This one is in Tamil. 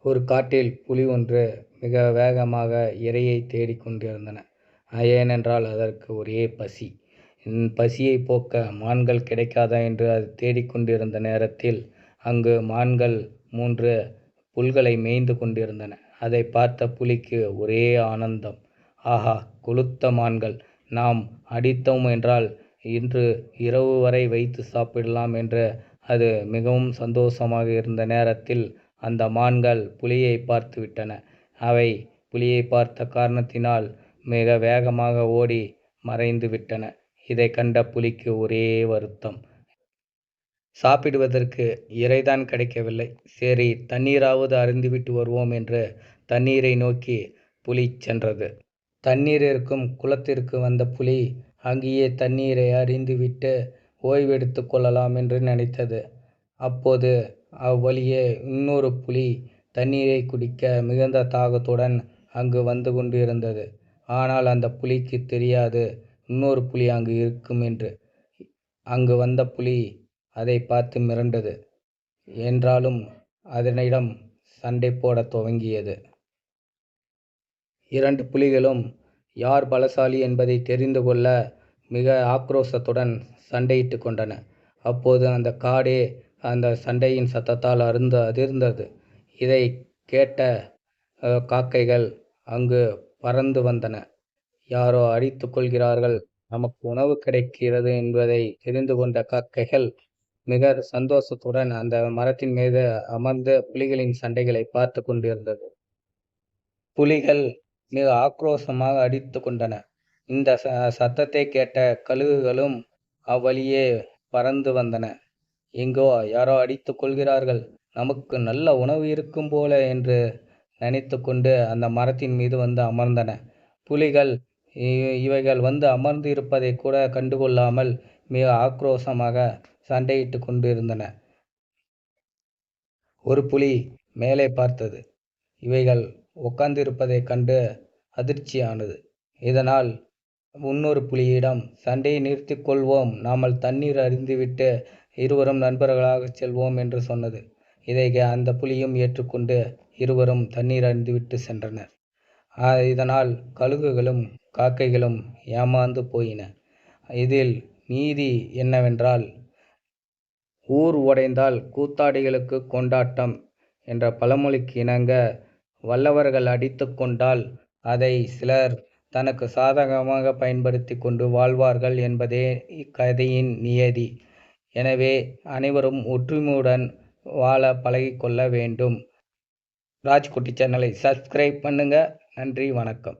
ஒரு காட்டில் புலி ஒன்று மிக வேகமாக இரையைத் தேடிக் கொண்டிருந்தன. ஏனென்றால் அதற்கு ஒரே பசி. பசியைப் போக்க மான்கள் கிடைக்காதா என்று அது தேடிக் கொண்டிருந்த நேரத்தில் அங்கு மான்கள் 3 புல்களை மேய்ந்து கொண்டிருந்தன. அதைப் பார்த்த புலிக்கு ஒரே ஆனந்தம். ஆஹா, கொழுத்த மான்கள்! நாம் அடித்தோம் என்றால் இன்று இரவு வரை வைத்து சாப்பிடலாம் என்று அது மிகவும் சந்தோஷமாக இருந்த நேரத்தில் அந்த மான்கள் புலியைப் பார்த்துவிட்டன. அவை புலியைப் பார்த்த காரணத்தினால் மிக வேகமாக ஓடி மறைந்து விட்டன. இதைக் கண்ட புலிக்கு ஒரே வருத்தம். சாப்பிடுவதற்கு இரைதான் கிடைக்கவில்லை. சரி, தண்ணீராவது அருந்திவிட்டு வருவோம் என்று தண்ணீரை நோக்கி புலி சென்றது. தண்ணீர் இருக்கும் குளத்திற்கு வந்த புலி அங்கேயே தண்ணீரை அருந்திவிட்டு ஓய்வெடுத்துக் கொள்ளலாம் என்று நினைத்தது. அப்போது அவ்வழியே இன்னொரு புலி தண்ணீரை குடிக்க மிகுந்த தாகத்துடன் அங்கு வந்து கொண்டிருந்தது. ஆனால் அந்த புலிக்கு தெரியாது இன்னொரு புலி அங்கு இருக்கும் என்று. அங்கு வந்த புலி அதை பார்த்து மிரண்டது. என்றாலும் அதனிடம் சண்டை போடத் துவங்கியது. 2 புலிகளும் யார் பலசாலி என்பதை தெரிந்து கொள்ள மிக ஆக்ரோஷத்துடன் சண்டையிட்டு கொண்டன. அப்போது அந்த காடே அந்த சண்டையின் சத்தத்தால் அதிர்ந்தது. இதை கேட்ட காக்கைகள் அங்கு பறந்து வந்தன. யாரோ அடித்துக் கொள்கிறார்கள், நமக்கு உணவு கிடைக்கிறது என்பதை தெரிந்து கொண்ட காக்கைகள் மிக சந்தோஷத்துடன் அந்த மரத்தின் மீது அமர்ந்து புலிகளின் சண்டைகளை பார்த்து கொண்டிருந்தது. புலிகள் மிக ஆக்ரோஷமாக அடித்து கொண்டன. இந்த சத்தத்தை கேட்ட கழுகுகளும் அவ்வழியே பறந்து வந்தன. எங்கோ யாரோ அடித்துக் கொள்கிறார்கள், நமக்கு நல்ல உணவு இருக்கும் போல என்று நினைத்து கொண்டு அந்த மரத்தின் மீது வந்து அமர்ந்தன. புலிகள் இவைகள் வந்து அமர்ந்து இருப்பதை கூட கண்டுகொள்ளாமல் மிக ஆக்ரோஷமாக சண்டையிட்டு கொண்டிருந்தன. ஒரு புலி மேலே பார்த்தது. இவைகள் உட்கார்ந்திருப்பதைக் கண்டு அதிர்ச்சியானது. இதனால் இன்னொரு புலியிடம், சண்டையை நிறுத்திக் கொள்வோம், நாமல் தண்ணீர் அருந்திவிட்டு இருவரும் நண்பர்களாகச் செல்வோம் என்று சொன்னது. இதை அந்த புலியும் ஏற்றுக்கொண்டு இருவரும் தண்ணீர் அருந்திவிட்டு சென்றனர். இதனால் கழுகுகளும் காக்கைகளும் ஏமாந்து போயின. இதில் நீதி என்னவென்றால், ஊர் உடைந்தால் கூத்தாடிகளுக்கு கொண்டாட்டம் என்ற பழமொழிக்கு இணங்க, வல்லவர்கள் அடித்து கொண்டால் அதை சிலர் தனக்கு சாதகமாக பயன்படுத்தி கொண்டு வாழ்வார்கள் என்பதே இக்கதையின் நியதி. எனவே அனைவரும் ஒற்றுமையுடன் வாழ பழகிக்கொள்ள வேண்டும். ராஜ்குட்டி சேனலை சப்ஸ்கிரைப் பண்ணுங்க. நன்றி, வணக்கம்.